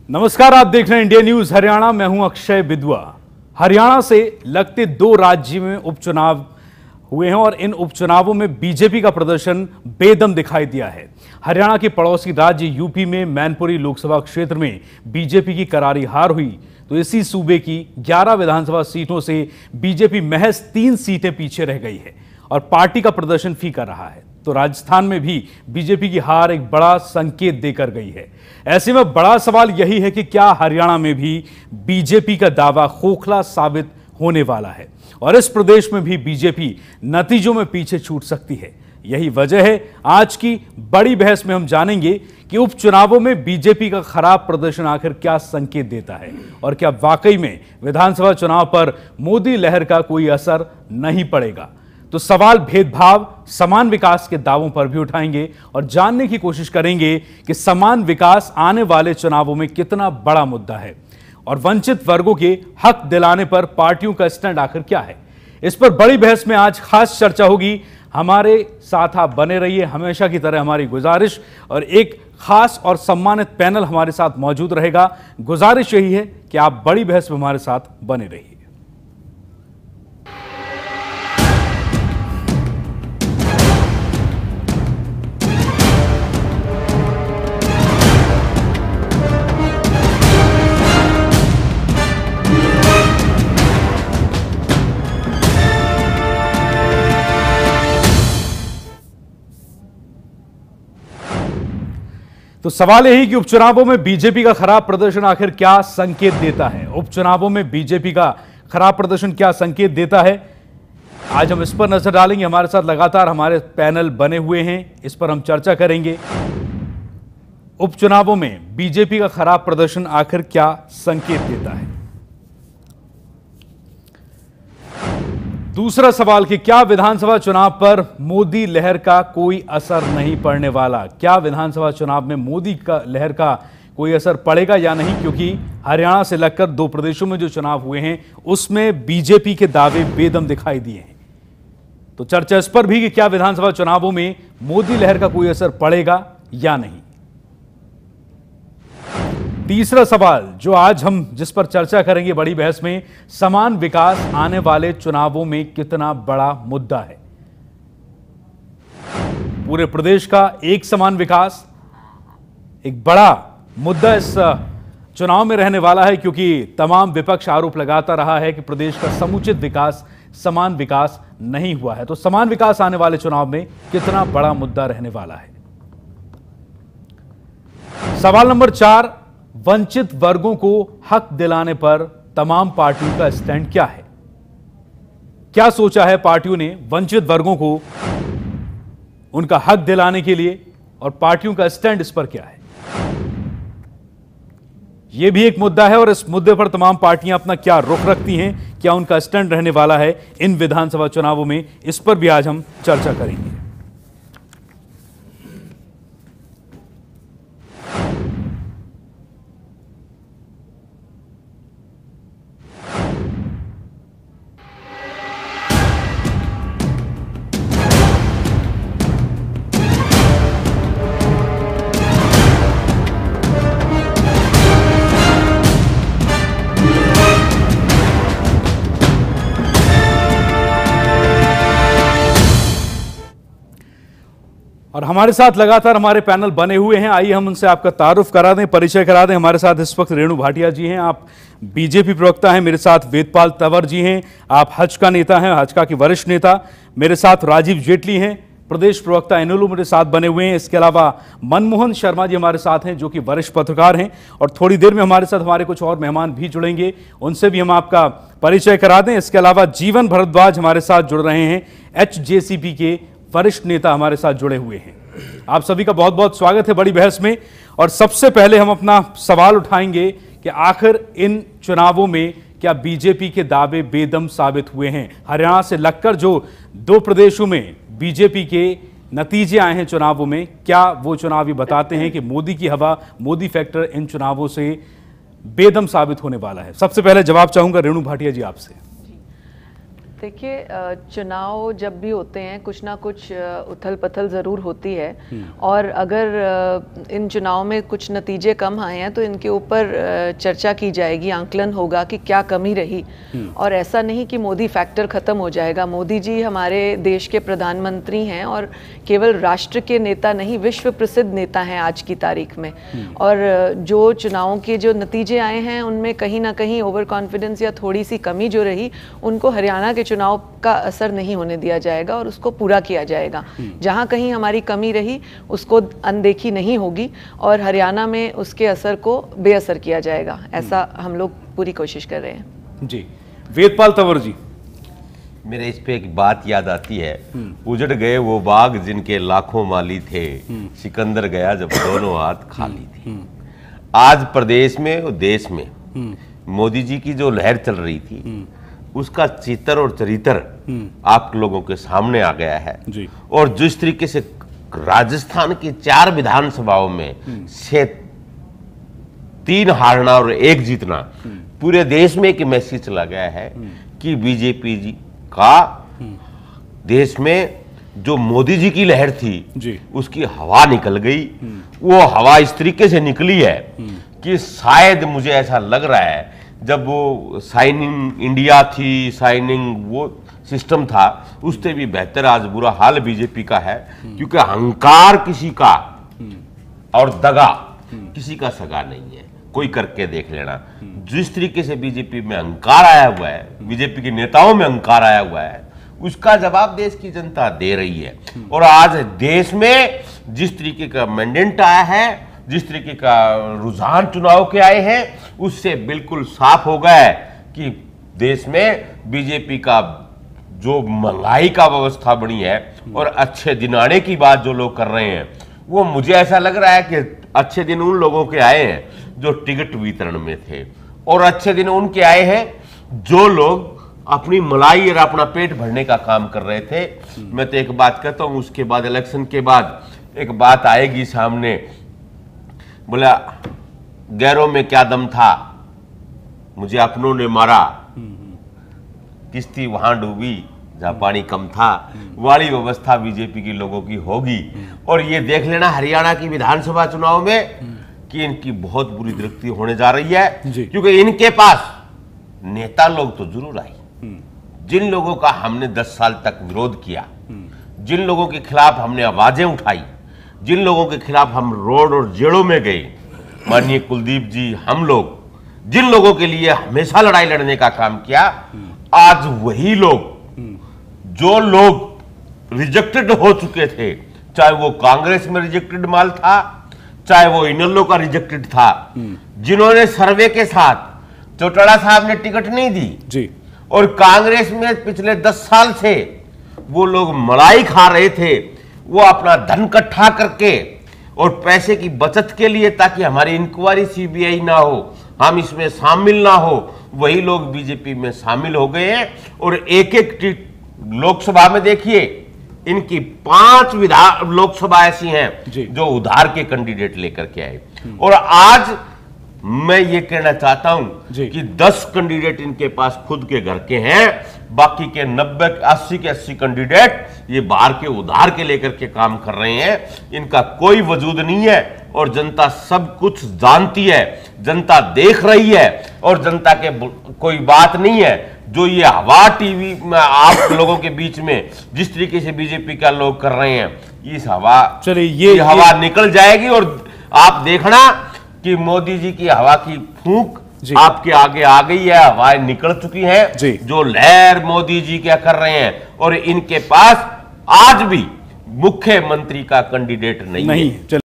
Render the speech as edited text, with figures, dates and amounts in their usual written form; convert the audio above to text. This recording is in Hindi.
नमस्कार, आप देख रहे हैं इंडिया न्यूज हरियाणा। मैं हूं अक्षय बिदुआ। हरियाणा से लगते दो राज्य में उपचुनाव हुए हैं और इन उपचुनावों में बीजेपी का प्रदर्शन बेदम दिखाई दिया है। हरियाणा के पड़ोसी राज्य यूपी में मैनपुरी लोकसभा क्षेत्र में बीजेपी की करारी हार हुई, तो इसी सूबे की 11 विधानसभा सीटों से बीजेपी महज 3 सीटें पीछे रह गई है और पार्टी का प्रदर्शन फीका रहा है। तो राजस्थान में भी बीजेपी की हार एक बड़ा संकेत देकर गई है। ऐसे में बड़ा सवाल यही है कि क्या हरियाणा में भी बीजेपी का दावा खोखला साबित होने वाला है और इस प्रदेश में भी बीजेपी नतीजों में पीछे छूट सकती है। यही वजह है आज की बड़ी बहस में हम जानेंगे कि उपचुनावों में बीजेपी का खराब प्रदर्शन आखिर क्या संकेत देता है और क्या वाकई में विधानसभा चुनाव पर मोदी लहर का कोई असर नहीं पड़ेगा। तो सवाल भेदभाव, समान विकास के दावों पर भी उठाएंगे और जानने की कोशिश करेंगे कि समान विकास आने वाले चुनावों में कितना बड़ा मुद्दा है और वंचित वर्गों के हक दिलाने पर पार्टियों का स्टैंड आखिर क्या है। इस पर बड़ी बहस में आज खास चर्चा होगी। हमारे साथ आप बने रहिए, हमेशा की तरह हमारी गुजारिश, और एक खास और सम्मानित पैनल हमारे साथ मौजूद रहेगा। गुजारिश यही है कि आप बड़ी बहस में हमारे साथ बने रहिए। तो सवाल यही कि उपचुनावों में बीजेपी का खराब प्रदर्शन आखिर क्या संकेत देता है। उपचुनावों में बीजेपी का खराब प्रदर्शन क्या संकेत देता है, आज हम इस पर नजर डालेंगे। हमारे साथ लगातार हमारे पैनल बने हुए हैं, इस पर हम चर्चा करेंगे। उपचुनावों में बीजेपी का खराब प्रदर्शन आखिर क्या संकेत देता है। दूसरा सवाल कि क्या विधानसभा चुनाव पर मोदी लहर का कोई असर नहीं पड़ने वाला। क्या विधानसभा चुनाव में मोदी का लहर का कोई असर पड़ेगा या नहीं, क्योंकि हरियाणा से लगकर 2 प्रदेशों में जो चुनाव हुए हैं उसमें बीजेपी के दावे बेदम दिखाई दिए हैं। तो चर्चा इस पर भी कि क्या विधानसभा चुनावों में मोदी लहर का कोई असर पड़ेगा या नहीं। तीसरा सवाल जो आज हम जिस पर चर्चा करेंगे बड़ी बहस में, समान विकास आने वाले चुनावों में कितना बड़ा मुद्दा है। पूरे प्रदेश का एक समान विकास एक बड़ा मुद्दा इस चुनाव में रहने वाला है, क्योंकि तमाम विपक्ष आरोप लगाता रहा है कि प्रदेश का समुचित विकास, समान विकास नहीं हुआ है। तो समान विकास आने वाले चुनाव में कितना बड़ा मुद्दा रहने वाला है। सवाल नंबर 4, वंचित वर्गों को हक दिलाने पर तमाम पार्टियों का स्टैंड क्या है। क्या सोचा है पार्टियों ने वंचित वर्गों को उनका हक दिलाने के लिए, और पार्टियों का स्टैंड इस पर क्या है। यह भी एक मुद्दा है और इस मुद्दे पर तमाम पार्टियां अपना क्या रुख रखती हैं, क्या उनका स्टैंड रहने वाला है इन विधानसभा चुनावों में, इस पर भी आज हम चर्चा करेंगे। और हमारे साथ लगातार हमारे पैनल बने हुए हैं। आइए हम उनसे आपका तारुफ करा दें, परिचय करा दें। हमारे साथ इस वक्त रेणु भाटिया जी हैं, आप बीजेपी प्रवक्ता हैं। मेरे साथ वेदपाल तंवर जी हैं, आप हजका नेता हैं, हजका के वरिष्ठ नेता। मेरे साथ राजीव जेटली हैं, प्रदेश प्रवक्ता एनएलयू मेरे साथ बने हुए हैं। इसके अलावा मनमोहन शर्मा जी हमारे साथ हैं, जो कि वरिष्ठ पत्रकार हैं। और थोड़ी देर में हमारे साथ हमारे कुछ और मेहमान भी जुड़ेंगे, उनसे भी हम आपका परिचय करा दें। इसके अलावा जीवन भारद्वाज हमारे साथ जुड़ रहे हैं, एचजेसीपी के वरिष्ठ नेता हमारे साथ जुड़े हुए हैं। आप सभी का बहुत बहुत स्वागत है बड़ी बहस में। और सबसे पहले हम अपना सवाल उठाएंगे कि आखिर इन चुनावों में क्या बीजेपी के दावे बेदम साबित हुए हैं। हरियाणा से लगकर जो 2 प्रदेशों में बीजेपी के नतीजे आए हैं चुनावों में, क्या वो चुनाव ये बताते हैं कि मोदी की हवा, मोदी फैक्टर इन चुनावों से बेदम साबित होने वाला है। सबसे पहले जवाब चाहूंगा रेणु भाटिया जी आपसे। देखिए, चुनाव जब भी होते हैं कुछ ना कुछ उथल पथल ज़रूर होती है, और अगर इन चुनाव में कुछ नतीजे कम आए हैं तो इनके ऊपर चर्चा की जाएगी, आंकलन होगा कि क्या कमी रही। और ऐसा नहीं कि मोदी फैक्टर ख़त्म हो जाएगा। मोदी जी हमारे देश के प्रधानमंत्री हैं और केवल राष्ट्र के नेता नहीं, विश्व प्रसिद्ध नेता हैं आज की तारीख में। और जो चुनावों के जो नतीजे आए हैं उनमें कहीं ना कहीं ओवर कॉन्फिडेंस या थोड़ी सी कमी जो रही, उनको हरियाणा के चुनाव का असर नहीं होने दिया जाएगा और उसको पूरा किया जाएगा। जहां कहीं हमारी कमी रही उसको अनदेखी नहीं होगी और हरियाणा में उसके असर को बेअसर किया जाएगा। ऐसा हम लोग पूरी कोशिश कर रहे हैं। जी, वेदपाल तंवर जी। मेरे इस पे एक बात याद आती है, उजड़ गए वो बाग जिनके लाखों माली थे, सिकंदर गया जब दोनों हाथ खाली थे। आज प्रदेश में और देश में मोदी जी की जो लहर चल रही थी उसका चित्र और चरित्र आप लोगों के सामने आ गया है जी। और जिस तरीके से राजस्थान की 4 विधानसभाओं में से 3 हारना और 1 जीतना, पूरे देश में एक मैसेज चला गया है कि बीजेपी जी का देश में जो मोदी जी की लहर थी जी। उसकी हवा निकल गई। वो हवा इस तरीके से निकली है कि शायद मुझे ऐसा लग रहा है जब वो साइनिंग इंडिया थी, साइनिंग वो सिस्टम था, उससे भी बेहतर आज बुरा हाल बीजेपी का है। क्योंकि अहंकार किसी का और दगा किसी का सगा नहीं है, कोई करके देख लेना। जिस तरीके से बीजेपी में अहंकार आया हुआ है, बीजेपी के नेताओं में अहंकार आया हुआ है, उसका जवाब देश की जनता दे रही है। और आज देश में जिस तरीके का मैंडेट आया है, जिस तरीके का रुझान चुनाव के आए हैं, उससे बिल्कुल साफ हो गया है कि देश में बीजेपी का जो महंगाई का व्यवस्था बनी है और अच्छे दिन आने की बात जो लोग कर रहे हैं, वो मुझे ऐसा लग रहा है कि अच्छे दिन उन लोगों के आए हैं जो टिकट वितरण में थे, और अच्छे दिन उनके आए हैं जो लोग अपनी मलाई और अपना पेट भरने का काम कर रहे थे। मैं तो एक बात कहता हूं, उसके बाद इलेक्शन के बाद एक बात आएगी सामने, बोला गैरों में क्या दम था, मुझे अपनों ने मारा, किश्ती वहां डूबी जहां पानी कम था, वाली व्यवस्था बीजेपी की लोगों की होगी। और ये देख लेना हरियाणा की विधानसभा चुनाव में कि इनकी बहुत बुरी दृष्टि होने जा रही है, क्योंकि इनके पास नेता लोग तो जरूर आए, जिन लोगों का हमने 10 साल तक विरोध किया, जिन लोगों के खिलाफ हमने आवाजें उठाई, जिन लोगों के खिलाफ हम रोड और जेलों में गए, माननीय कुलदीप जी, हम लोग जिन लोगों के लिए हमेशा लड़ाई लड़ने का काम किया, आज वही लोग जो लोग रिजेक्टेड हो चुके थे, चाहे वो कांग्रेस में रिजेक्टेड माल था, चाहे वो इनेलो का रिजेक्टेड था, जिन्होंने सर्वे के साथ चौटाला साहब ने टिकट नहीं दी जी, और कांग्रेस में पिछले 10 साल से वो लोग मलाई खा रहे थे, वो अपना धन इकट्ठा करके और पैसे की बचत के लिए, ताकि हमारी इंक्वायरी सीबीआई ना हो, हम इसमें शामिल ना हो, वही लोग बीजेपी में शामिल हो गए हैं। और एक एक लोकसभा में देखिए, इनकी 5 लोकसभा ऐसी हैं जो उधार के कैंडिडेट लेकर के आए। और आज मैं ये कहना चाहता हूं कि 10 कैंडिडेट इनके पास खुद के घर के हैं, बाकी के 80 कैंडिडेट ये बाहर के उधार के लेकर के काम कर रहे हैं। इनका कोई वजूद नहीं है और जनता सब कुछ जानती है, जनता देख रही है, और जनता के कोई बात नहीं है। जो ये हवा टीवी में आप लोगों के बीच में जिस तरीके से बीजेपी का लोग कर रहे हैं, इस हवा, चलिए ये हवा निकल जाएगी और आप देखना कि मोदी जी की हवा की फूंक आपके आगे आ गई है, हवाएं निकल चुकी हैं। जो लहर मोदी जी क्या कर रहे हैं, और इनके पास आज भी मुख्यमंत्री का कैंडिडेट नहीं है।